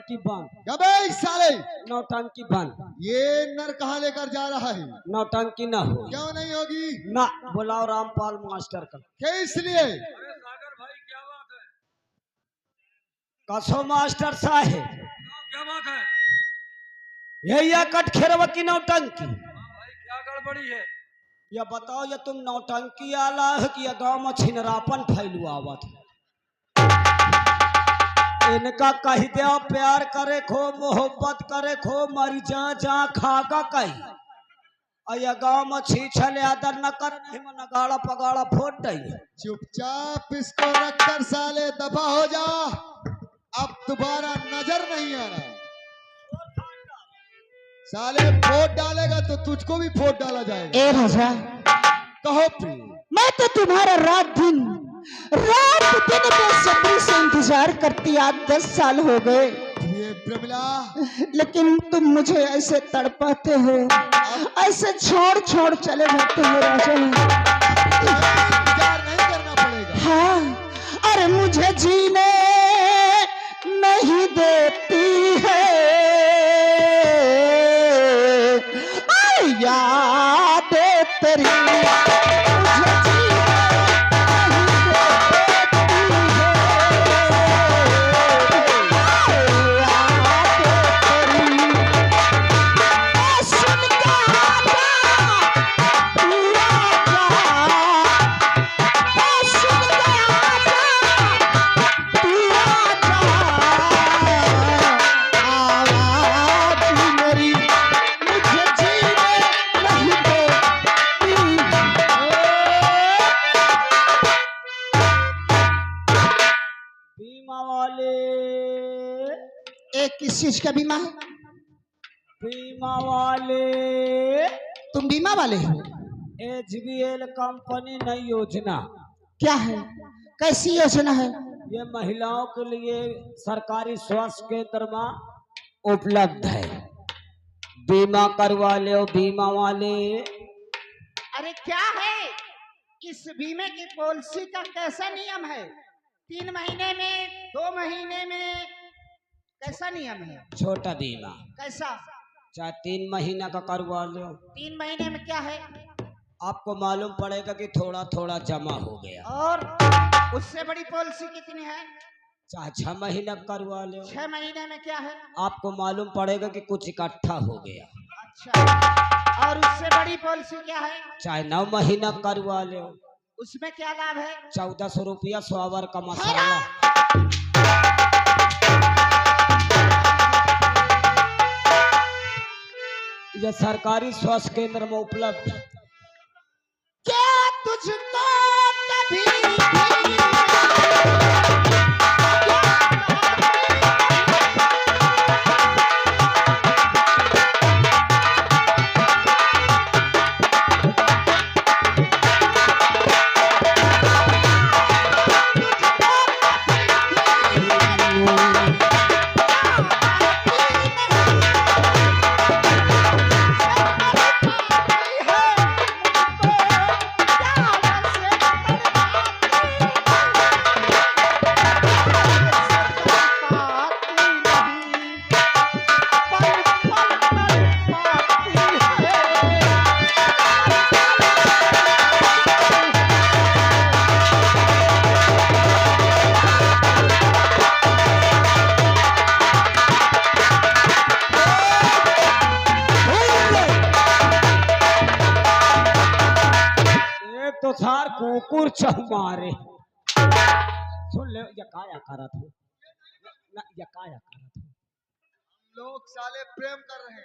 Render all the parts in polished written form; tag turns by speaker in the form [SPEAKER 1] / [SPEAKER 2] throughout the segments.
[SPEAKER 1] नौटंकी बंद।
[SPEAKER 2] अबे साले
[SPEAKER 1] नौटंकी बंद।
[SPEAKER 2] ये नर कहाँ लेकर जा रहा है?
[SPEAKER 1] नौटंकी ना हो।
[SPEAKER 2] क्यों नहीं होगी?
[SPEAKER 1] ना बुलाओ रामपाल मास्टर का।
[SPEAKER 2] क्या इसलिए?
[SPEAKER 3] सागर भाई क्या बात है?
[SPEAKER 1] कसो मास्टर साहेब
[SPEAKER 3] क्या बात है?
[SPEAKER 1] ये कट खेरवा की नौटंकी।
[SPEAKER 3] भाई क्या गड़बड़ी है?
[SPEAKER 1] या बताओ ये तुम नौटंकी आला है कि या गांव में छिनरापन फैलुआ आवत है? इनका कह दे प्यार करे खो मोहब्बत करे खो मरी जा जा खागा कही अया गांव में छीछले आदर न कर नहीं मन गाड़ा पगाड़ा फोड़ दई।
[SPEAKER 2] चुपचाप इसको रखकर साले दफा हो जा। अब दोबारा नजर नहीं आना। साले फोड़ डालेगा तो तुझको भी फोड़ डाला जाएगा।
[SPEAKER 4] ए राजा,
[SPEAKER 2] कहो प्रिय।
[SPEAKER 4] मैं तो तुम्हारा रात दिन बेसब्री से इंतजार करती आज 10 साल हो गए,
[SPEAKER 2] ये प्रमिला,
[SPEAKER 4] लेकिन तुम मुझे ऐसे तड़पाते हो, ऐसे छोड़ छोड़ चले जाते हो राजा।
[SPEAKER 2] इंतजार नहीं करना पड़ेगा।
[SPEAKER 4] हाँ, अरे मुझे जीने नहीं देती है यादें तेरी। किस चीज का बीमा है?
[SPEAKER 1] बीमा वाले
[SPEAKER 4] तुम बीमा वाले हो?
[SPEAKER 1] HBL कंपनी नई योजना।
[SPEAKER 4] क्या है? कैसी योजना है?
[SPEAKER 1] ये महिलाओं के लिए सरकारी स्वास्थ्य केंद्र में उपलब्ध है। बीमा करवा ले बीमा वाले।
[SPEAKER 4] अरे क्या है इस बीमे की पॉलिसी का? कैसा नियम है? 3 महीने में, 2 महीने में, कैसा नियम है?
[SPEAKER 1] छोटा बीमा।
[SPEAKER 4] कैसा?
[SPEAKER 1] चाहे 3 महीना का करवा लो।
[SPEAKER 4] 3 महीने में क्या है?
[SPEAKER 1] आपको मालूम पड़ेगा कि थोड़ा थोड़ा जमा हो गया।
[SPEAKER 4] और उससे बड़ी पॉलिसी कितनी है?
[SPEAKER 1] चाहे 6 महीना करवा लो।
[SPEAKER 4] 6 महीने में क्या है?
[SPEAKER 1] आपको मालूम पड़ेगा कि कुछ इकट्ठा हो गया।
[SPEAKER 4] अच्छा, और उससे बड़ी पॉलिसी क्या है?
[SPEAKER 1] चाहे 9 महीना करवा लो।
[SPEAKER 4] उसमें क्या लाभ है?
[SPEAKER 1] 1400 रुपया स्वावर का मसाला। यह सरकारी स्वास्थ्य केंद्र में उपलब्ध है।
[SPEAKER 4] क्या तुझको कभी
[SPEAKER 1] तो सार कुकुर चौमारे सुन ले। ये काया करत हो ना, ये काया करत हो।
[SPEAKER 2] हम लोग साले प्रेम कर रहे हैं।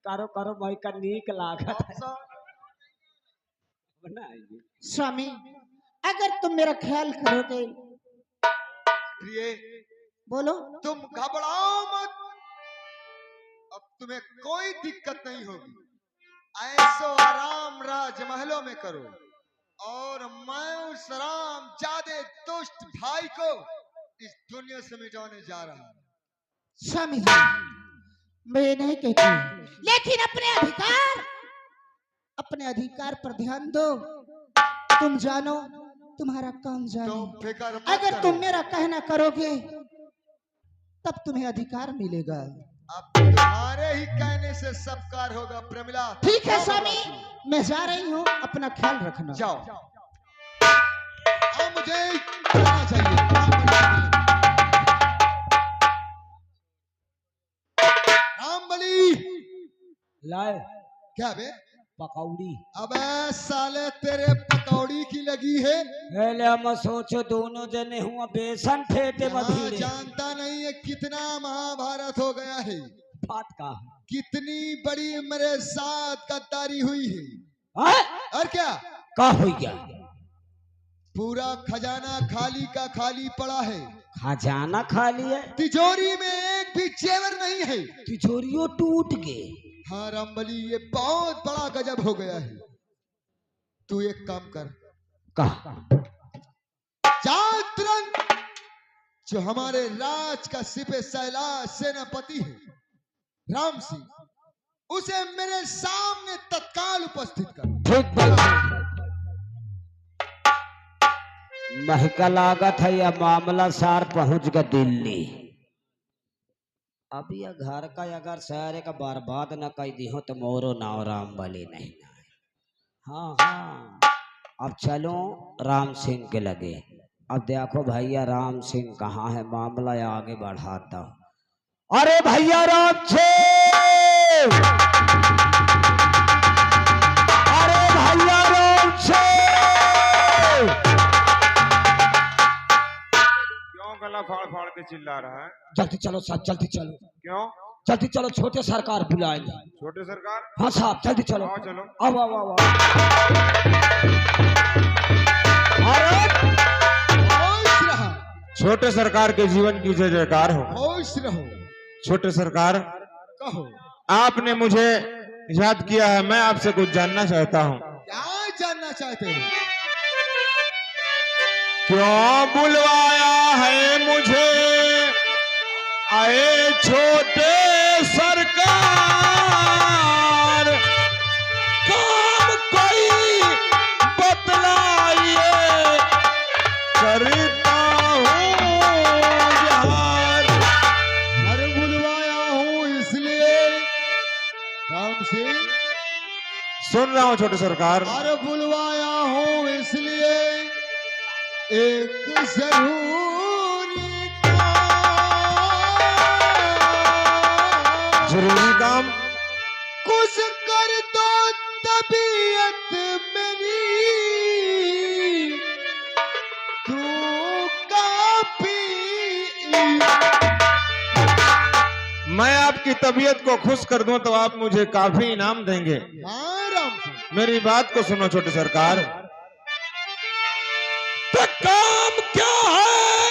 [SPEAKER 1] करो करो भाई का नीक लागत है।
[SPEAKER 4] स्वामी, अगर तुम मेरा ख्याल करोगे।
[SPEAKER 2] प्रिय,
[SPEAKER 4] बोलो।
[SPEAKER 2] तुम घबराओ मत। अब तुम्हें कोई दिक्कत नहीं होगी। ऐसो आराम राजमहलों में करो। और मैं उस राम जादे दुष्ट भाई को इस दुनिया से मिटाने जा रहा हूं।
[SPEAKER 4] स्वामी जी, मैं ये नहीं कहती, लेकिन अपने अधिकार पर ध्यान दो। तुम जानो, तुम्हारा काम जानो।
[SPEAKER 2] तुम फिक्र मत
[SPEAKER 4] अगर
[SPEAKER 2] करो।
[SPEAKER 4] तुम मेरा कहना करोगे तब तुम्हें अधिकार मिलेगा।
[SPEAKER 2] अब तुम्हारे ही कहने से सब कार होगा प्रमिला।
[SPEAKER 4] ठीक है स्वामी, मैं जा रही हूँ, अपना ख्याल रखना।
[SPEAKER 2] जाओ। अब मुझे जाना चाहिए। रामबली
[SPEAKER 1] लाए
[SPEAKER 2] क्या बे?
[SPEAKER 1] पकौड़ी।
[SPEAKER 2] अबे साले तेरे पकौड़ी की लगी है।
[SPEAKER 1] पहले हम सोचो दोनों जने हुआ बेसन फेटे
[SPEAKER 2] हाँ,
[SPEAKER 1] मधीरे।
[SPEAKER 2] जानता नहीं है कितना महाभारत हो गया है,
[SPEAKER 1] बात का
[SPEAKER 2] कितनी बड़ी मेरे साथ गद्दारी हुई है।
[SPEAKER 1] है?
[SPEAKER 2] और क्या
[SPEAKER 1] का हो गया?
[SPEAKER 2] पूरा खजाना खाली का खाली पड़ा है।
[SPEAKER 1] खजाना खाली है,
[SPEAKER 2] तिजोरी में एक भी जेवर नहीं है।
[SPEAKER 1] तिजोरियों टूट गए।
[SPEAKER 2] हाँ रामबली, ये बहुत बड़ा गजब हो गया है। तू एक काम कर,
[SPEAKER 1] कहा
[SPEAKER 2] जा तुरंत जो हमारे राज का सिपे सैलाब सेनापति है राम सिंह, उसे मेरे सामने तत्काल उपस्थित कर।
[SPEAKER 1] ठीक बात। महका लागत है यह मामला सार पहुंच गया दिल्ली। अब यह घर का अगर सारे का बर्बाद न कर दी हो तो मोरो नाव राम बली नहीं ना। हाँ हाँ, अब चलो राम सिंह के लगे। अब देखो भैया राम सिंह कहाँ है, मामला आगे बढ़ाता हूँ। अरे भैया राम सिंह, अरे भैया राम सिंह।
[SPEAKER 5] क्यों गला फाड़ फाड़ के चिल्ला रहा है?
[SPEAKER 1] जल्दी चलो साहब, जल्दी चलो।
[SPEAKER 5] क्यों?
[SPEAKER 1] जल्दी चलो, छोटे सरकार बुलाएंगे।
[SPEAKER 5] छोटे सरकार?
[SPEAKER 1] हाँ साहब जल्दी चलो।
[SPEAKER 5] आओ चलो।
[SPEAKER 1] आओ आओ आओ। अरे
[SPEAKER 2] खुश रहो,
[SPEAKER 5] छोटे सरकार के जीवन की जय जयकार हो।
[SPEAKER 2] खुश रहो।
[SPEAKER 5] छोटे सरकार,
[SPEAKER 2] कहो
[SPEAKER 5] आपने मुझे याद किया है, मैं आपसे कुछ जानना चाहता हूँ।
[SPEAKER 2] क्या जानना चाहते हो?
[SPEAKER 5] क्यों बुलवाया है मुझे आए छोटे सरकार? काम कोई बतलाइए, करता हूँ यार।
[SPEAKER 2] अरे बुलवाया हूँ इसलिए राम सिंह,
[SPEAKER 5] सुन रहा हूँ छोटे सरकार।
[SPEAKER 2] अरे बुलवाया हूँ इसलिए एक जरूरी
[SPEAKER 5] जरूरी काम?
[SPEAKER 2] कुछ कर दो तबीयत मेरी, तू काफी।
[SPEAKER 5] मैं आपकी तबीयत को खुश कर दूं तो आप मुझे काफी इनाम देंगे।
[SPEAKER 2] हाँ राम सिंह,
[SPEAKER 5] मेरी बात को सुनो छोटे सरकार। तो काम क्या है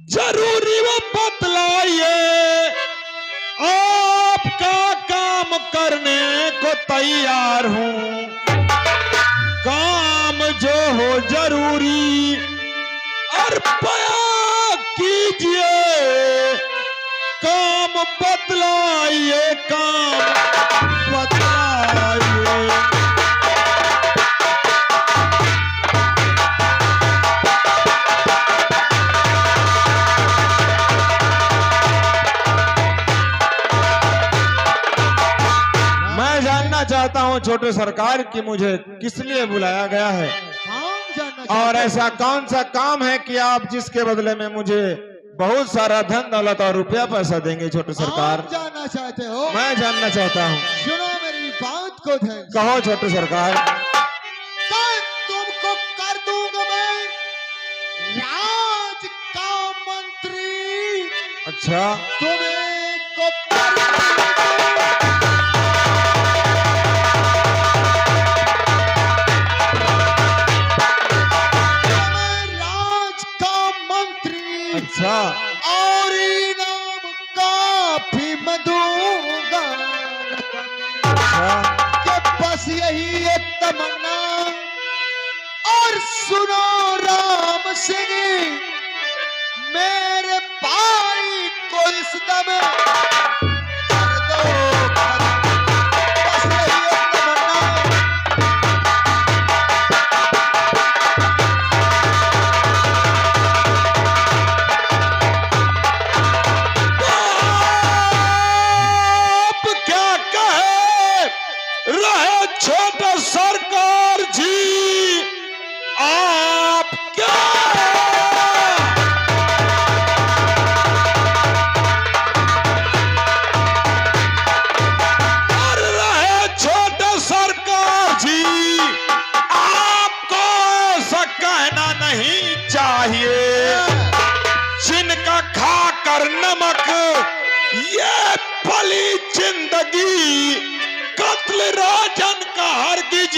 [SPEAKER 5] जरूरी वो बतलाइए, आपका काम करने को तैयार हूं। काम जो हो जरूरी और बयां कीजिए, काम बतलाइए, काम बतलाइए। मैं जानना चाहता हूं छोटे सरकार कि मुझे किस लिए बुलाया गया है,
[SPEAKER 2] काम जानना
[SPEAKER 5] और
[SPEAKER 2] चाहते
[SPEAKER 5] ऐसा कौन सा काम है कि आप जिसके बदले में मुझे बहुत सारा धन दौलत और रुपया पैसा देंगे छोटे
[SPEAKER 2] हो?
[SPEAKER 5] सरकार?
[SPEAKER 2] काम जानना चाहते हो?
[SPEAKER 5] मैं जानना चाहता हूं।
[SPEAKER 2] सुनो मेरी बात को ध्यान से।
[SPEAKER 5] कहो छोटे सरकार।
[SPEAKER 2] तो तुमको कर दूंगा मैं राज का मंत्री।
[SPEAKER 5] अच्छा,
[SPEAKER 2] तुम्हें को कर दूंगा मैं राज का मंत्री।
[SPEAKER 5] अच्छा,
[SPEAKER 2] और इनाम काफी मैं दूंगा।
[SPEAKER 5] अच्छा।
[SPEAKER 2] कि बस यही एक तमन्ना, और सुनो राम सिंह, मेरे भाई को इस दम कर दो खत्म। बस यही एक तमन्ना।
[SPEAKER 5] नमक, ये पली जिंदगी कत्ल राजन का हरगिज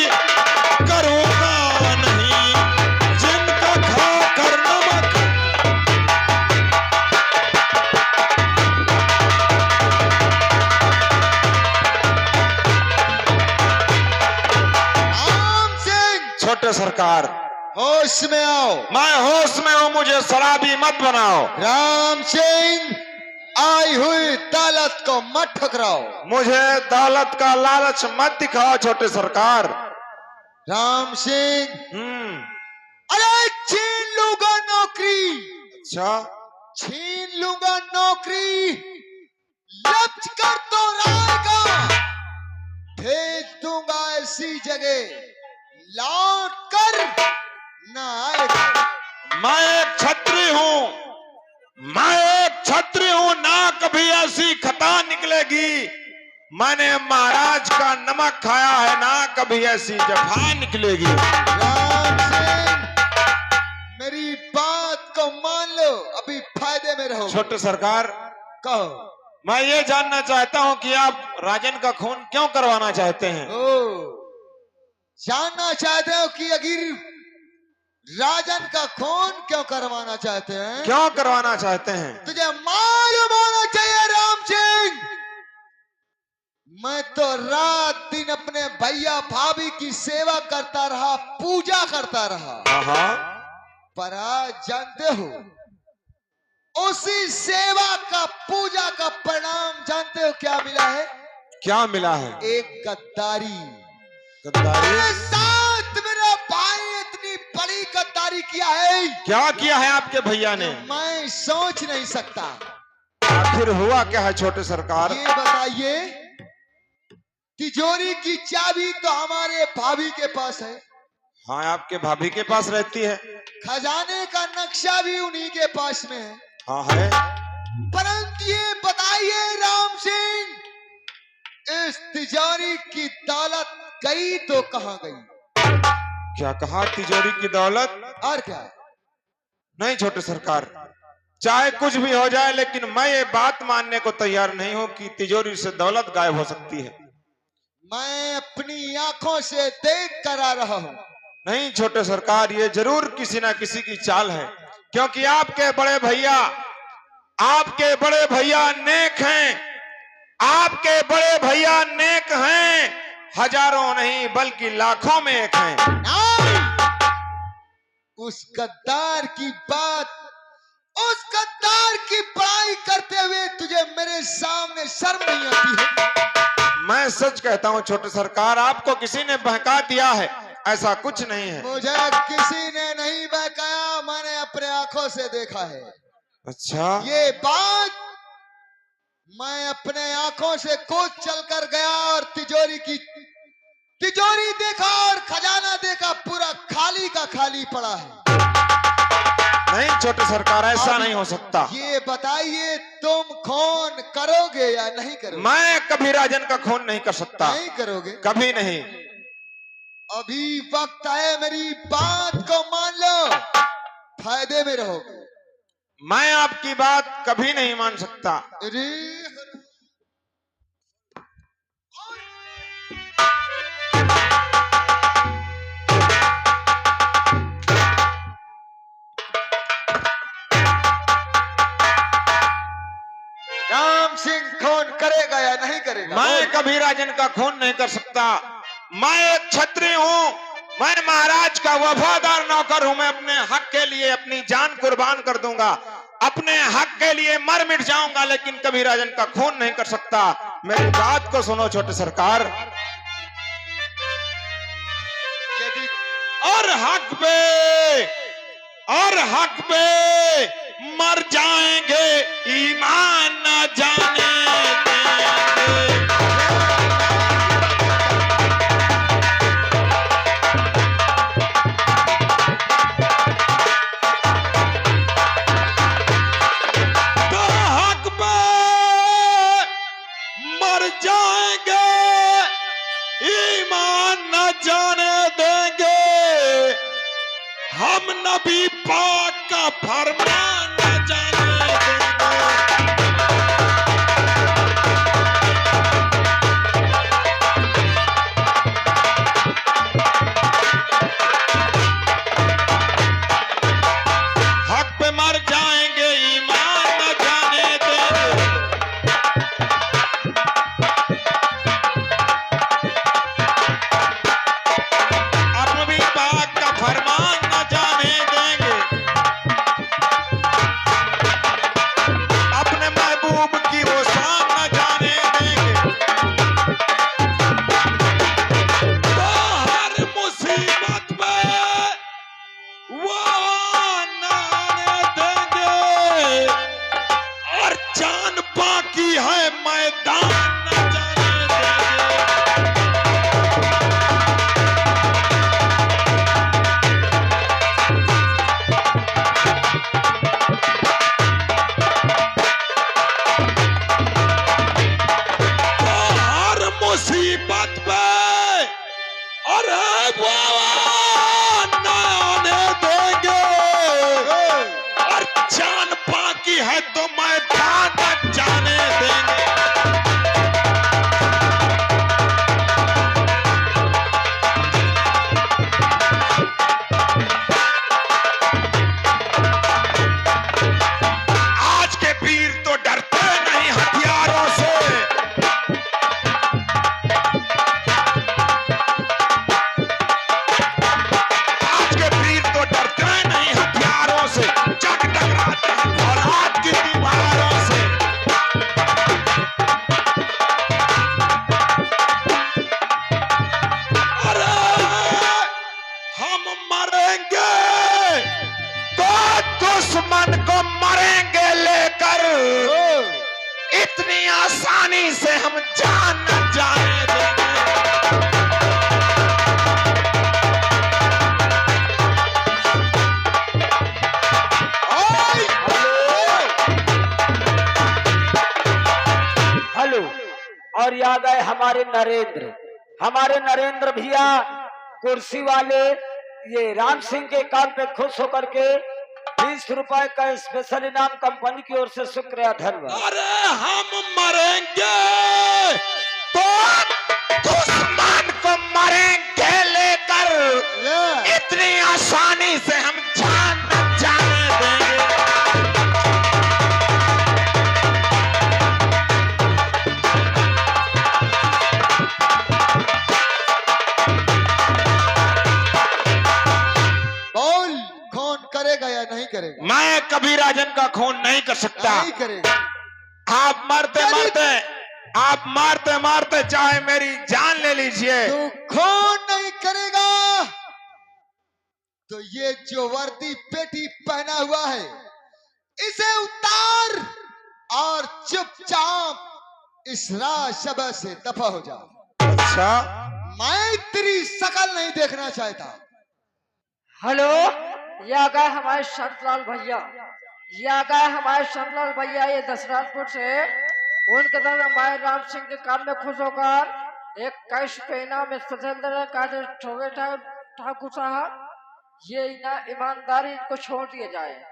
[SPEAKER 5] करूंगा नहीं, जिनका खाकर नमक।
[SPEAKER 2] राम सिंह,
[SPEAKER 5] छोटे सरकार,
[SPEAKER 2] होश में आओ।
[SPEAKER 5] मैं होश में हूं, मुझे शराबी मत बनाओ।
[SPEAKER 2] राम सिंह, आई हुई दौलत को मत ठुकराओ।
[SPEAKER 5] मुझे दौलत का लालच मत दिखाओ छोटे सरकार।
[SPEAKER 2] राम सिंह, अरे छीन लूंगा नौकरी,
[SPEAKER 5] अच्छा,
[SPEAKER 2] छीन लूंगा नौकरी, लप्स कर तो रायगा, भेज दूंगा ऐसी जगह लौट कर न आएगा।
[SPEAKER 5] मैं एक छत्री हूं, मैं एक छत्री हूं, ना कभी ऐसी खता निकलेगी। मैंने महाराज का नमक खाया है, ना कभी ऐसी जफा निकलेगी।
[SPEAKER 2] राम सिंह, मेरी बात को मान लो, अभी फायदे में रहो।
[SPEAKER 5] छोटे सरकार,
[SPEAKER 2] कहो।
[SPEAKER 5] मैं ये जानना चाहता हूं कि आप राजन का खून क्यों करवाना चाहते हैं?
[SPEAKER 2] ओ, जानना चाहते हो कि अगर राजन का खून क्यों करवाना चाहते हैं?
[SPEAKER 5] क्यों करवाना चाहते हैं?
[SPEAKER 2] तुझे मालूम होना चाहिए राम सिंह, मैं तो रात दिन अपने भैया भाभी की सेवा करता रहा, पूजा करता रहा,
[SPEAKER 5] हाँ,
[SPEAKER 2] पर आज जानते हो उसी सेवा का, पूजा का परिणाम जानते हो क्या मिला है?
[SPEAKER 5] क्या मिला है?
[SPEAKER 2] एक गद्दारी।
[SPEAKER 5] गद्दारी?
[SPEAKER 2] मेरे साथ मेरा भाई इतनी बड़ी गद्दारी किया है,
[SPEAKER 5] क्या किया है आपके भैया ने?
[SPEAKER 2] मैं सोच नहीं सकता।
[SPEAKER 5] आखिर हुआ क्या है छोटे सरकार?
[SPEAKER 2] ये बताइए, तिजोरी की चाबी तो हमारे भाभी के पास है,
[SPEAKER 5] हाँ, आपके भाभी के पास रहती है।
[SPEAKER 2] खजाने का नक्शा भी उन्हीं के पास में है,
[SPEAKER 5] हाँ है।
[SPEAKER 2] परंतु ये बताइए राम सिंह, इस तिजोरी की दौलत गई तो कहां गई?
[SPEAKER 5] क्या कहा? तिजोरी की दौलत?
[SPEAKER 2] और क्या?
[SPEAKER 5] नहीं छोटे सरकार, चाहे कुछ भी हो जाए, लेकिन मैं ये बात मानने को तैयार नहीं हूं कि तिजोरी से दौलत गायब हो सकती है।
[SPEAKER 2] मैं अपनी आंखों से देख कर आ रहा हूं।
[SPEAKER 5] नहीं छोटे सरकार, ये जरूर किसी ना किसी की चाल है, क्योंकि आपके बड़े भैया नेक हैं, आपके बड़े भैया नेक हैं, हजारों नहीं बल्कि लाखों में एक हैं।
[SPEAKER 2] उस गद्दार की बात, उस गद्दार की बड़ाई करते हुए तुझे मेरे सामने शर्म नहीं आती है?
[SPEAKER 5] मैं सच कहता हूं छोटे सरकार, आपको किसी ने बहका दिया है, ऐसा कुछ नहीं है।
[SPEAKER 2] मुझे किसी ने नहीं बहकाया, मैंने अपने आंखों से देखा है।
[SPEAKER 5] अच्छा,
[SPEAKER 2] ये बात मैं अपने आंखों से खुद चलकर गया और तिजोरी देखा और खजाना देखा, पूरा खाली का खाली पड़ा है।
[SPEAKER 5] नहीं छोटे सरकार, ऐसा नहीं हो सकता।
[SPEAKER 2] ये बताइए, तुम खून करोगे या नहीं करोगे?
[SPEAKER 5] मैं कभी राजन का खून नहीं कर सकता।
[SPEAKER 2] नहीं करोगे?
[SPEAKER 5] कभी नहीं।
[SPEAKER 2] अभी वक्त है, मेरी बात को मान लो, फायदे में रहोगे।
[SPEAKER 5] मैं आपकी बात कभी नहीं मान सकता।
[SPEAKER 2] अरे राम सिंह खून करेगा या नहीं करेगा?
[SPEAKER 5] मैं कभी राजन का खून नहीं कर सकता। मैं एक छत्री हूँ, मैं महाराज का वफादार नौकर हूँ। मैं अपने हक के लिए अपनी जान कुर्बान कर दूंगा, अपने हक के लिए मर मिट जाऊंगा, लेकिन कभी राजन का खून नहीं कर सकता। मेरी बात को सुनो छोटे सरकार। और हक पे मर जाएंगे, ईमान न जाने देंगे। तो हक पे मर जाएंगे, ईमान न जाने देंगे। हम नबी पाक का फरमान न जाने देंगे। जान बाकी है मैदान न जाने देंगे। तो हर मुसीबत पे अरे बाबा न आने देंगे, और जान बाकी है तो मैदान न जाने देंगे। आज के वीर तो डरते नहीं हथियारों से, आज के वीर तो डरते नहीं हथियारों से, जग टकराते हैं औलाद की दीवारों से। अरे हम मरेंगे तो दुश्मन को मरेंगे लेकर, इतनी आसानी से हम जान न जाने देंगे।
[SPEAKER 1] हेलो। और याद आए हमारे नरेंद्र भैया कुर्सी वाले, ये राम सिंह के काम पे खुश होकर के 20 रुपए का स्पेशल इनाम कंपनी की ओर से शुक्रिया धन्यवाद।
[SPEAKER 5] अरे हम मरेंगे तो दुश्मन को मरेंगे लेकर, इतनी आसानी से हम जान न जाने देंगे।
[SPEAKER 2] बोल, कौन करेगा या नहीं करेगा?
[SPEAKER 5] मैं कभी राजन का खून नहीं कर सकता।
[SPEAKER 2] नहीं करेगा।
[SPEAKER 5] आप मारते मारते चाहे मेरी जान ले लीजिए,
[SPEAKER 2] तू खून नहीं करेगा तो ये जो वर्दी पेटी पहना हुआ है इसे उतार और चुपचाप इस राजसभा से दफा हो जा।
[SPEAKER 5] अच्छा
[SPEAKER 2] मैं तेरी शकल नहीं देखना चाहता।
[SPEAKER 6] हेलो, ये आ गए हमारे शंतलाल भैया, ये दशरथपुर से। उनके तरफ हमारे राम सिंह के काम में खुश होकर एक कैश पे इनाम स्पेशल ठाकुर साहब, ये ईमानदारी इनको छोड़ दिया जाए।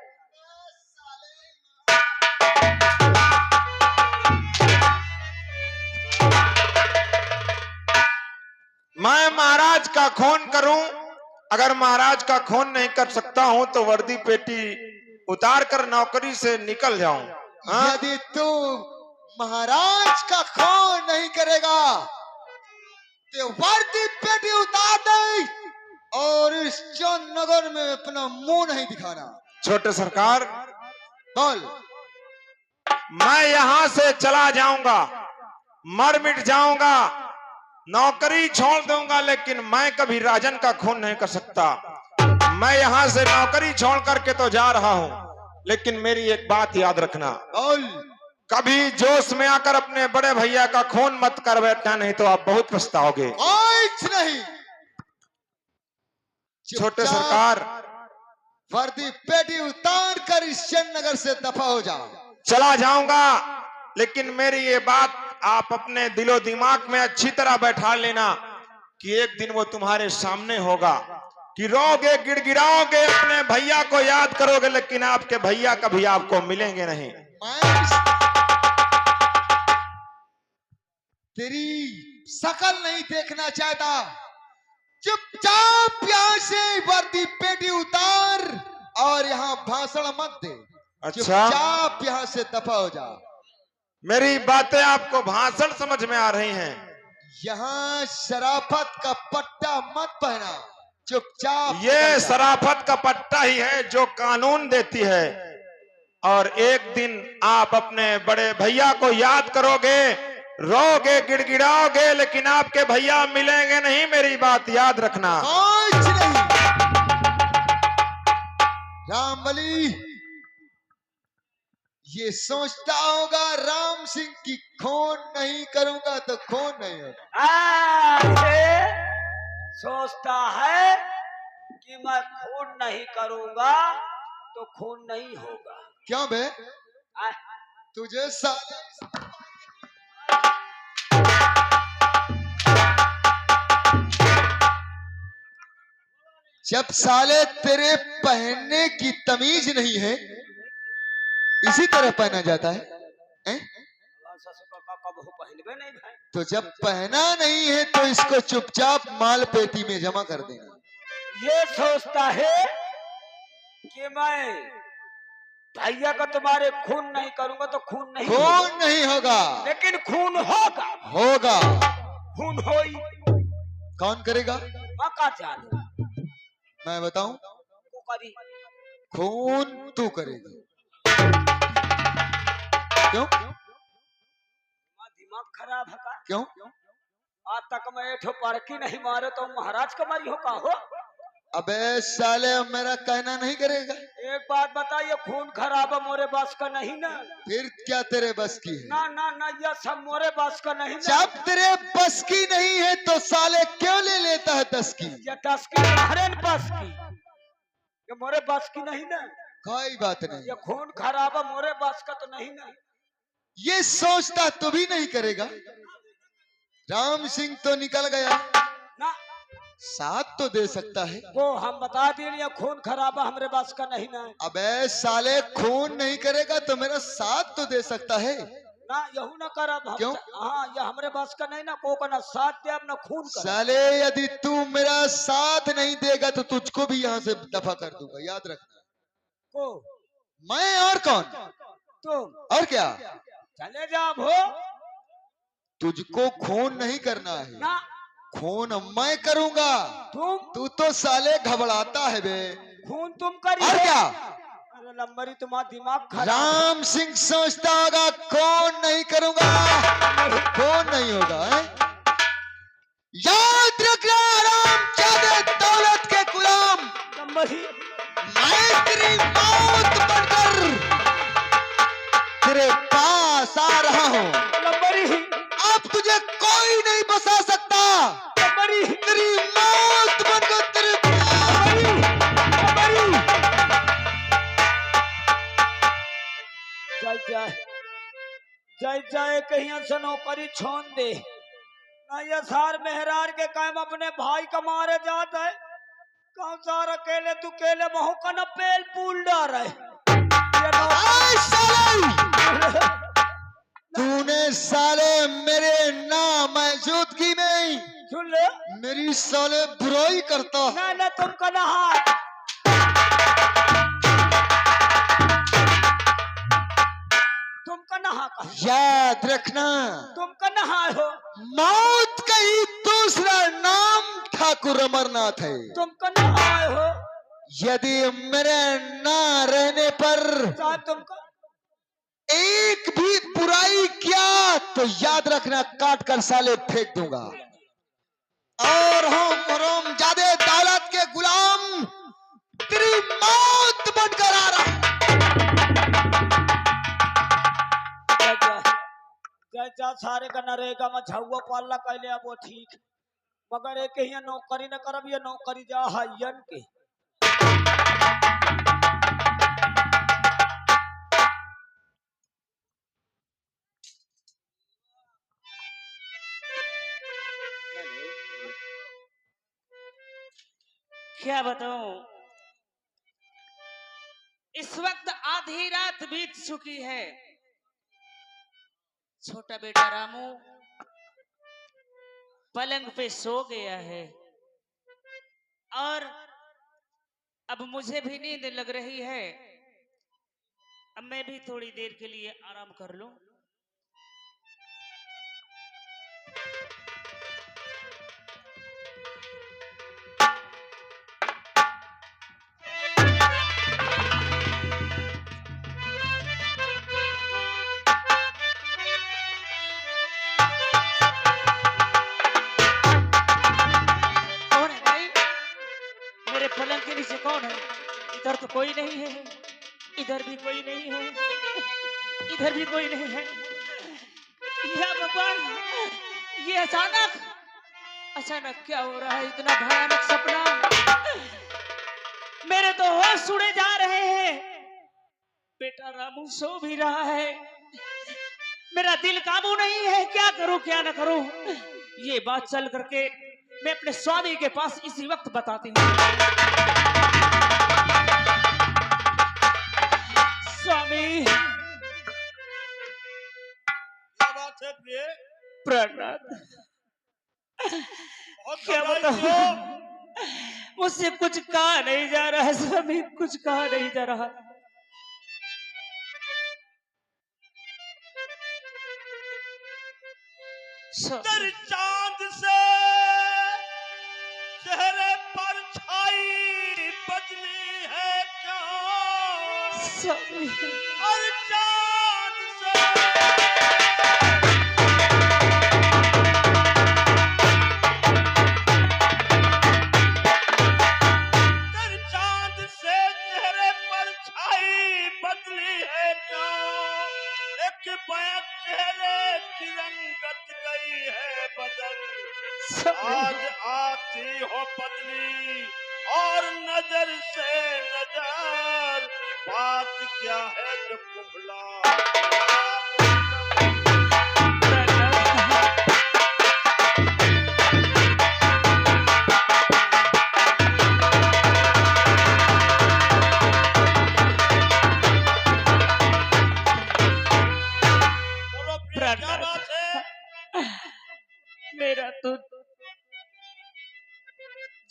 [SPEAKER 5] मैं महाराज का खून करूं, अगर महाराज का खून नहीं कर सकता हूं तो वर्दी पेटी उतार कर नौकरी से निकल जाऊं। हाँ?
[SPEAKER 2] यदि तू महाराज का खून नहीं करेगा तो वर्दी पेटी उतार दे और इस नगर में अपना मुंह नहीं दिखाना।
[SPEAKER 5] छोटे सरकार,
[SPEAKER 2] बोल।
[SPEAKER 5] मैं यहां से चला जाऊंगा, मर मिट जाऊंगा, नौकरी छोड़ दूंगा, लेकिन मैं कभी राजन का खून नहीं कर सकता। मैं यहां से नौकरी छोड़ करके तो जा रहा हूं, लेकिन मेरी एक बात याद रखना।
[SPEAKER 2] बोल।
[SPEAKER 5] कभी जोश में आकर अपने बड़े भैया का खून मत कर बैठना, नहीं तो आप बहुत पछताओगे।
[SPEAKER 2] कुछ नहीं।
[SPEAKER 5] छोटे सरकार,
[SPEAKER 2] वर्दी पेटी उतार कर इस नगर से दफा हो जा।
[SPEAKER 5] चला जाऊंगा, लेकिन मेरी ये बात आप अपने दिलो दिमाग में अच्छी तरह बैठा लेना कि एक दिन वो तुम्हारे सामने होगा कि रोगे, गिड़गिड़ाओगे, अपने भैया को याद करोगे, लेकिन आपके भैया कभी आपको मिलेंगे नहीं।
[SPEAKER 2] मैं तेरी शकल नहीं देखना चाहता। चुपचाप यहाँ से वर्दी पेटी उतार और यहाँ भाषण मत दे।
[SPEAKER 5] अच्छा,
[SPEAKER 2] चुपचाप यहाँ से दफा हो जा।
[SPEAKER 5] मेरी बातें आपको भाषण समझ में आ रही हैं।
[SPEAKER 2] यहाँ शराफत का पट्टा मत पहना। चुपचाप
[SPEAKER 5] ये शराफत का पट्टा ही है जो कानून देती है, और एक दिन आप अपने बड़े भैया को याद करोगे, रोगे, गिड़गिड़ाओगे, लेकिन आपके भैया मिलेंगे नहीं। मेरी बात याद रखना।
[SPEAKER 2] कुछ नहीं। रामबली, ये सोचता होगा राम सिंह की खून नहीं करूंगा तो खून नहीं होगा।
[SPEAKER 1] ये सोचता है कि मैं खून नहीं करूंगा तो खून नहीं होगा।
[SPEAKER 2] क्यों बे?
[SPEAKER 1] आ,
[SPEAKER 2] तुझे साले जब साले तेरे पहनने की तमीज नहीं है इसी तरह पहना जाता है, हैं?
[SPEAKER 1] ससुर का कबहू पहनबे नहीं भाई।
[SPEAKER 2] तो जब पहना नहीं है तो इसको चुपचाप माल पेटी में जमा कर देना।
[SPEAKER 1] ये सोचता है कि मैं भैया का तुम्हारे खून नहीं करूंगा तो खून नहीं होगा।
[SPEAKER 2] खून नहीं होगा
[SPEAKER 1] लेकिन खून होगा।
[SPEAKER 2] होगा।
[SPEAKER 1] खून होई
[SPEAKER 2] कौन करेगा?
[SPEAKER 1] मका जाने
[SPEAKER 2] मैं बताऊं?
[SPEAKER 1] को करी।
[SPEAKER 2] खून तू करेगी। क्यों?
[SPEAKER 1] दिमाग खराब है का?
[SPEAKER 2] क्यों?
[SPEAKER 1] आज तक मैं एठो पड़की नहीं मारे तो महाराज का मरी हो का हो?
[SPEAKER 2] अबे साले मेरा कहना नहीं करेगा।
[SPEAKER 1] एक बात बताइए, खून खराब मोरे बस का नहीं ना।
[SPEAKER 2] फिर क्या तेरे बस की है?
[SPEAKER 1] ना ना ना, ये सब मोरे बस का नहीं ना।
[SPEAKER 2] जब तेरे बस की नहीं है तो साले क्यों ले लेता है 10 की?
[SPEAKER 1] ये 10 की तुम्हारे बस की, ये मोरे बस की नहीं ना।
[SPEAKER 2] कोई बात नहीं।
[SPEAKER 1] ये खून खराब मोरे बस का तो नहीं ना।
[SPEAKER 2] ये सोचता तू भी नहीं करेगा। राम सिंह तो निकल गया
[SPEAKER 1] ना,
[SPEAKER 2] साथ तो दे सकता है।
[SPEAKER 1] वो हम बता दिए, ये खून खराब हमारे बस का नहीं ना।
[SPEAKER 2] अबे साले खून नहीं करेगा तो मेरा साथ तो दे सकता है
[SPEAKER 1] ना। यहू ना करब हम।
[SPEAKER 2] क्यों?
[SPEAKER 1] हाँ, ये हमारे बस का नहीं ना। को का ना साथ दे ना खून कर।
[SPEAKER 2] साले यदि तू मेरा साथ नहीं देगा तो तुझको भी यहाँ से दफा कर दूंगा, याद रखना।
[SPEAKER 1] को
[SPEAKER 2] मैं और कौन?
[SPEAKER 1] तुम
[SPEAKER 2] और क्या?
[SPEAKER 1] चले जाओ भो।
[SPEAKER 2] तुझको खून नहीं करना है,
[SPEAKER 1] ना
[SPEAKER 2] खून मैं करूंगा।
[SPEAKER 1] तुम
[SPEAKER 2] तू तो साले घबराता है बे।
[SPEAKER 1] खून तुम करी
[SPEAKER 2] और
[SPEAKER 1] हो।
[SPEAKER 2] क्या?
[SPEAKER 1] अरे लंबरी, तुम्हारा दिमाग खराब।
[SPEAKER 2] राम सिंह सोचता होगा कौन नहीं करूंगा, कौन नहीं होगा, है? याद रखना राम चाहते दौलत के गुलाम,
[SPEAKER 1] लंबरी,
[SPEAKER 2] मैं तेरी मौत बनकर तेरे पास आ रहा हूँ।
[SPEAKER 1] लंबरी,
[SPEAKER 2] अब तुझे कोई नहीं बचा सकता।
[SPEAKER 1] लंबरी,
[SPEAKER 2] तेरी मौत बनकर तेरे
[SPEAKER 1] लंबरी। जय जय जय जय, कहीं से नौकरी छोड़ दे ना। ये सार मेहरार के कायम अपने भाई का मारे जाता है। कौन सार अकेले तू केले बहु का न पेल पूल डाल रहे। ये
[SPEAKER 2] आय साले,
[SPEAKER 1] नौकर-
[SPEAKER 2] तूने साले मेरे नामौजूदगी में
[SPEAKER 1] सुन ले
[SPEAKER 2] मेरी साले बुराई करता है।
[SPEAKER 1] ना ना, तुम का नहा। तुम का नहा कहा?
[SPEAKER 2] याद रखना
[SPEAKER 1] तुम का नहा हो।
[SPEAKER 2] मौत का ही दूसरा नाम ठाकुर अमरनाथ है।
[SPEAKER 1] तुम का नहा हो।
[SPEAKER 2] यदि मेरे ना रहने पर
[SPEAKER 1] साहब तुम का
[SPEAKER 2] एक भी बुराई किया तो याद रखना काट कर साले फेंक दूंगा। और हम रोमजादे दौलत के गुलाम तेरी मौत बनकर आ रहा हूं।
[SPEAKER 1] जय जय सारे का नरेगा में झुआ पाला कैले अब वो ठीक, मगर एक ही नौकरी न करब। ये नौकरी जा हयन के।
[SPEAKER 7] क्या बताऊं, इस वक्त आधी रात बीत चुकी है। छोटा बेटा रामू पलंग पे सो गया है और अब मुझे भी नींद लग रही है। अब मैं भी थोड़ी देर के लिए आराम कर लूं। कौन है भाई? मेरे पलंग के नीचे कौन है? इधर तो कोई नहीं है, इधर भी कोई नहीं है। इधर भी कोई नहीं है। या भगवान, ये अचानक अचानक क्या हो रहा है? इतना भयानक सपना, मेरे तो होश उड़े जा रहे हैं। बेटा रामू सो भी रहा है, मेरा दिल काबू नहीं है। क्या करूं क्या न करूं? ये बात चल करके मैं अपने स्वामी के पास इसी वक्त बताती हूँ। स्वामी,
[SPEAKER 3] क्या बात है प्रिय?
[SPEAKER 7] प्राणनाथ,
[SPEAKER 3] बहुत
[SPEAKER 7] क्या
[SPEAKER 3] घबराई
[SPEAKER 7] बताऊं?
[SPEAKER 3] हो?
[SPEAKER 7] मुझसे कुछ कहा नहीं जा रहा है स्वामी, कुछ कहा नहीं जा रहा।
[SPEAKER 3] तर चांद से चेहरे पर छाई बदली है क्या?
[SPEAKER 7] स्वामी,
[SPEAKER 3] और चांद से तर चांद से चेहरे पर छाई बदली है क्या? एक बैक चेहरे की रंगत गई है बदल। आज आती हो बदली और नजर से नजर, बात क्या है जो कुंभला? बोलो प्रिया, क्या बात है?
[SPEAKER 7] मेरा तो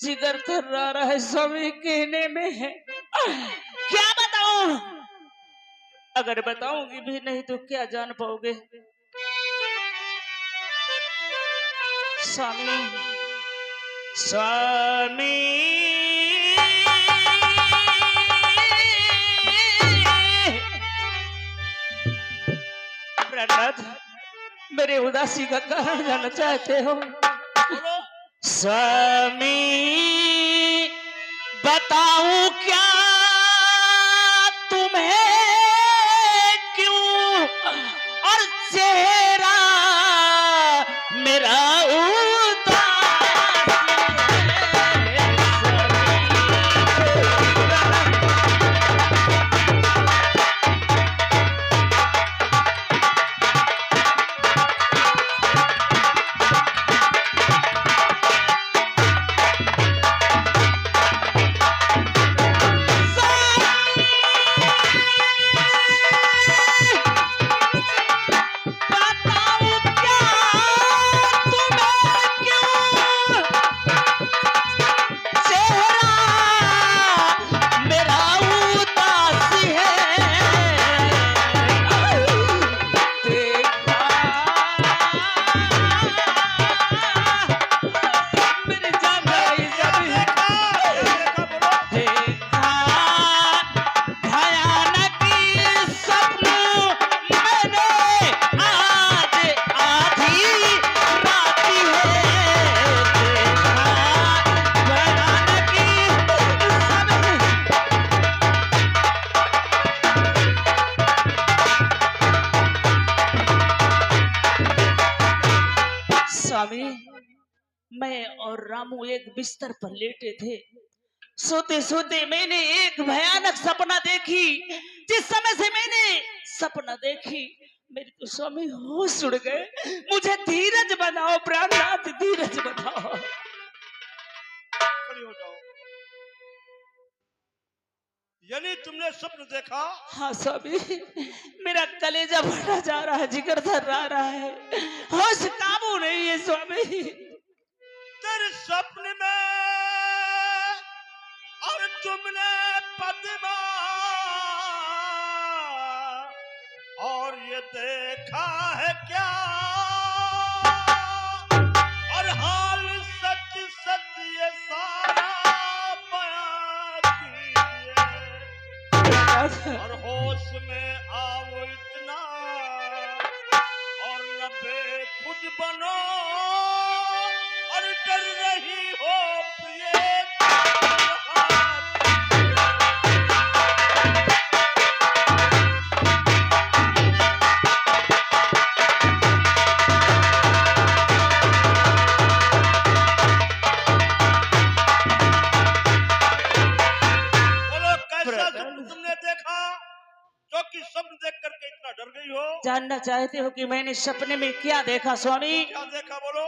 [SPEAKER 7] जिगर थर्रा रहा है स्वामी, कहने में है। क्या बताऊं? अगर बताऊंगी भी नहीं तो क्या जान पाओगे? स्वामी, स्वामी, प्रहलाद, मेरे उदासी का कारण जानना चाहते हो?
[SPEAKER 3] बोलो।
[SPEAKER 7] स्वामी, बताऊं क्या तुम्हें क्यों? और चेहरा मेरा उदास है। बताऊं क्या तुम्हें क्यों? चेहरा मेरा उदास है। देखा मेरे जान गई जब देखा भयानक सपन मैंने आज आधी राती है देखा। भयानक स्वामी, मैं और रामू एक बिस्तर पर लेटे थे। सोते सोते मैंने एक भयानक सपना देखी। जिस समय से मैंने सपना देखी, मेरे तो स्वामी होश उड़ गए। मुझे धीरज बनाओ प्राणनाथ, धीरज बनाओ।
[SPEAKER 3] खड़ी हो जाओ। यानी तुमने स्वप्न देखा?
[SPEAKER 7] हाँ स्वामी, मेरा कलेजा फटा जा रहा है, जिगर थर्रा रहा है, होश काबू नहीं है स्वामी।
[SPEAKER 3] तेरे स्वप्न में और तुमने पद्मा और ये देखा है क्या? और हाल सच सच ये सारा बयां कीजिए। और होश में आओ इतना और न बेखुद बनो और डर रही हो प्रिय।
[SPEAKER 7] जानना चाहते हो कि मैंने सपने में क्या देखा स्वामी?
[SPEAKER 3] क्या देखा बोलो?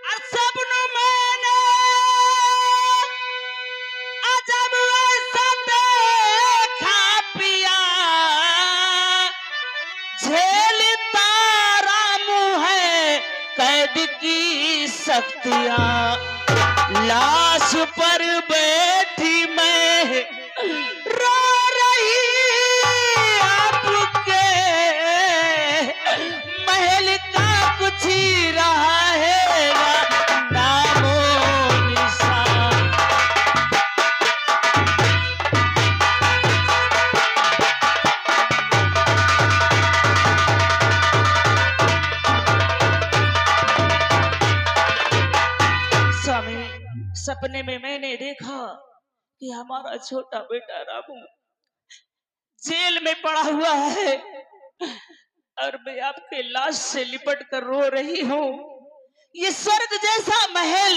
[SPEAKER 7] और सपनों मैंने अजब ऐसा देखा पिया, झेलता राम है कैद की शक्तियां, लाश पर बैठी मैं रो रही आपके महल का कुछ ही रहा है नामो निशान। स्वामी, सपने में मैंने देखा कि हमारा छोटा बेटा रामू जेल में पड़ा हुआ है और मैं आपके लाश से लिपट कर रो रही हूँ। ये स्वर्ग जैसा महल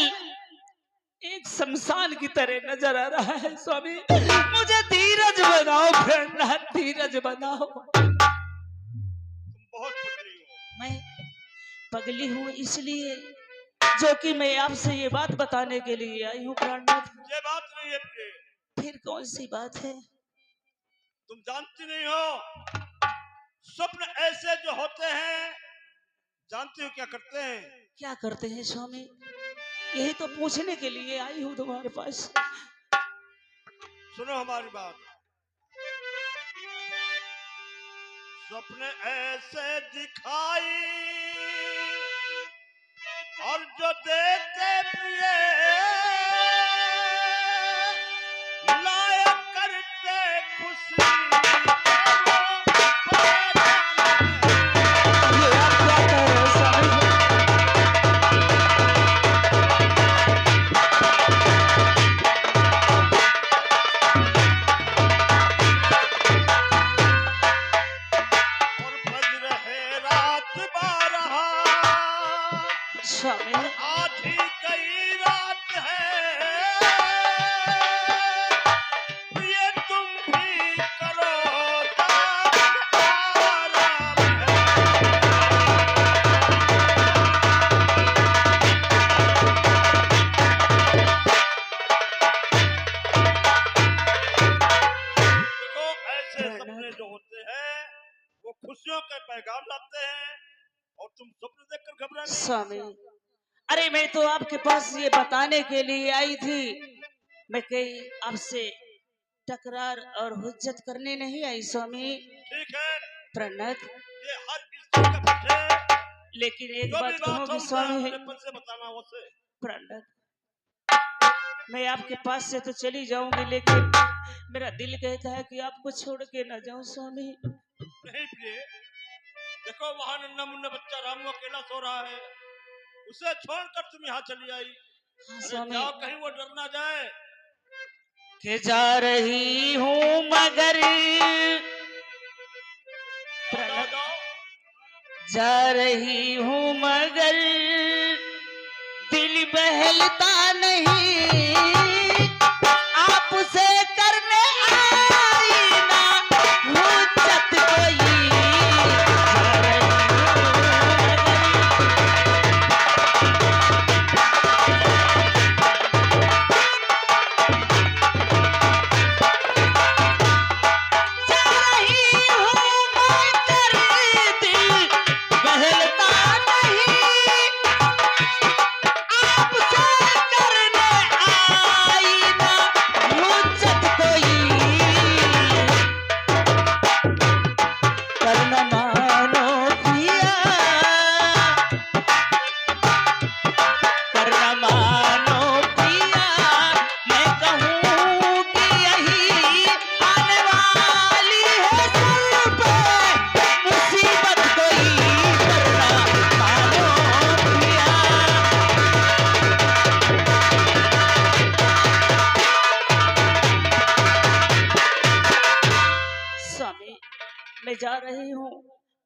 [SPEAKER 7] एक शमशान की तरह नजर आ रहा है। स्वामी, मुझे धीरज बनाओ, प्रणनाथ धीरज बनाओ।
[SPEAKER 3] तुम बहुत पगली हो।
[SPEAKER 7] मैं पगली हूँ इसलिए जो कि मैं आपसे ये बात बताने के लिए आई हूँ प्राणनाथ।
[SPEAKER 3] ये बात नहीं है प्रिय,
[SPEAKER 7] फिर कौन सी बात है?
[SPEAKER 3] तुम जानती नहीं हो स्वप्न ऐसे जो होते हैं, जानती हो क्या करते हैं?
[SPEAKER 7] क्या करते हैं स्वामी? यही तो पूछने के लिए आई हूँ तुम्हारे पास।
[SPEAKER 3] सुनो हमारी बात। स्वप्न ऐसे दिखाई और जो देते प्रिय लायक करते खुशी
[SPEAKER 7] ये आप क्या कह रहे हो स्वामी?
[SPEAKER 3] और बज रहे रात 12
[SPEAKER 7] स्वामी,
[SPEAKER 3] आधी कई रात है, ये तुम भी करो आराम है। देखो ऐसे सपने जो होते हैं वो खुशियों के पैगाम लाते हैं और तुम स्वप्न देखकर घबराने
[SPEAKER 7] स्वामी, अरे मैं तो आपके पास ये बताने के लिए आई थी, मैं कहीं आपसे तकरार और हुज्जत करने नहीं आई स्वामी।
[SPEAKER 3] ठीक है,
[SPEAKER 7] प्रणत,
[SPEAKER 3] ये हर स्त्री का पक्ष है।
[SPEAKER 7] लेकिन एक
[SPEAKER 3] जो भी
[SPEAKER 7] बात
[SPEAKER 3] बात
[SPEAKER 7] कहूँगी
[SPEAKER 3] होता है
[SPEAKER 7] स्वामी।
[SPEAKER 3] अपनेपन से बताना उसे।
[SPEAKER 7] प्रणत, मैं आपके पास से तो चली जाऊंगी, लेकिन मेरा दिल कहता है कि आपको छोड़ के ना जाऊं स्वामी।
[SPEAKER 3] नहीं प्रिय, देखो वहां नन्हा मुन्ना बच्चा रामू अकेला सो रहा है, उसे छोड़कर तुम यहाँ चली आई।
[SPEAKER 7] हाँ
[SPEAKER 3] अरे
[SPEAKER 7] स्वामी,
[SPEAKER 3] जाओ कहीं वो डर ना जाए।
[SPEAKER 7] कि जा रही हूँ मगर
[SPEAKER 3] जाओ जाओ।
[SPEAKER 7] जा रही हूँ मगर दिल बहलता नहीं, आपसे करने आई ना हुज्जत कोई। जा रही हूँ जा रही हूँ मगर दिल बहलता नहीं, आपसे करने आई ना हुज्जत कोई। पर न मानो पिया, पर न मानो पिया, मैं कहूँगी यही आने वाली है सर पे मुसीबत कोई। पर न मानो पिया। स्वामी, मैं जा रही हूँ,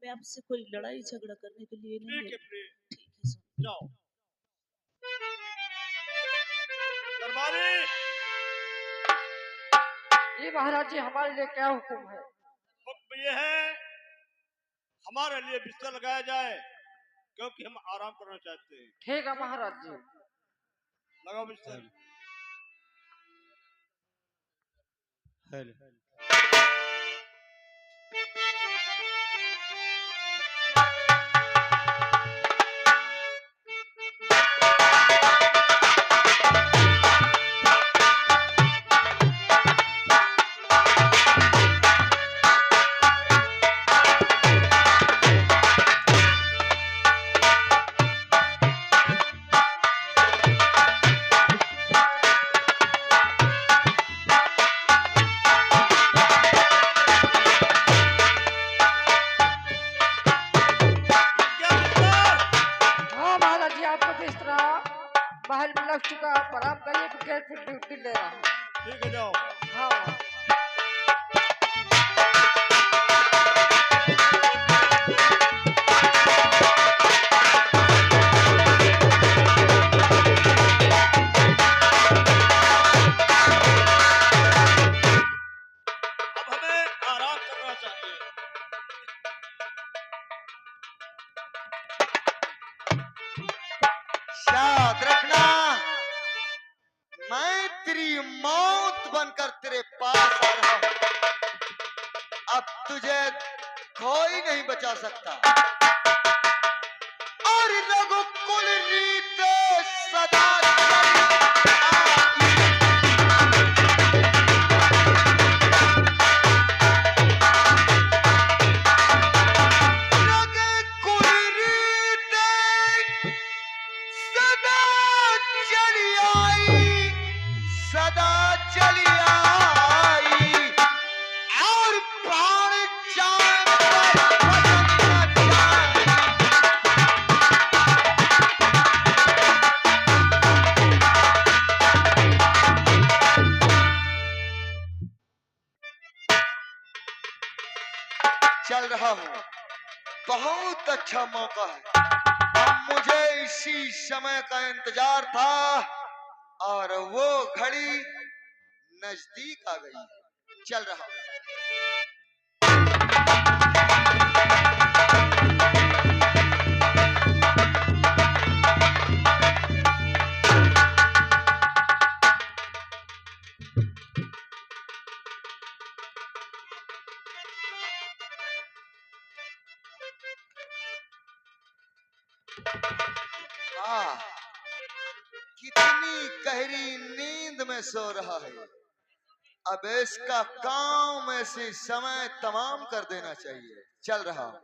[SPEAKER 7] मैं आपसे कोई लड़ाई झगड़ा करने के लिए नहीं
[SPEAKER 3] ठीक है
[SPEAKER 7] आई।
[SPEAKER 3] प्रिय,
[SPEAKER 7] ठीक है स्वामी।
[SPEAKER 3] जाओ। दरबारी
[SPEAKER 6] ये महाराज जी हमारे लिए क्या हुक्म है?
[SPEAKER 3] हुक्म ये है हमारे लिए बिस्तर लगाया जाए क्योंकि हम आराम करना चाहते हैं।
[SPEAKER 6] ठीक है महाराज जी।
[SPEAKER 3] लगाओ बिस्तर। क्या बिस्तर?
[SPEAKER 6] हाँ महाराज जी, आपका बिस्तरा महल में लग चुका है, पर आप कहिए कि गेट पर ड्यूटी ले रहा हूँ।
[SPEAKER 3] ठीक है जाओ।
[SPEAKER 6] हाँ
[SPEAKER 3] अब हमें आराम करना चाहिए।
[SPEAKER 2] याद रखना, मैं तेरी मौत बनकर तेरे पास आ रहा हूं। अब तुझे कोई नहीं बचा सकता। और रघुकुल रीत सदा चली आई। रघुकुल रीत सदा चली आई, सदा चली आई। और प्राण जान पर वचन न जान। चल रहा हूँ, बहुत अच्छा मौका है। अब मुझे इसी समय का इंतजार था और वो घड़ी नजदीक आ गई। चल रहा हूं। आह, कितनी गहरी नींद में सो रहा है। अब इसका काम ऐसे समय तमाम कर देना चाहिए। चल रहा हूं।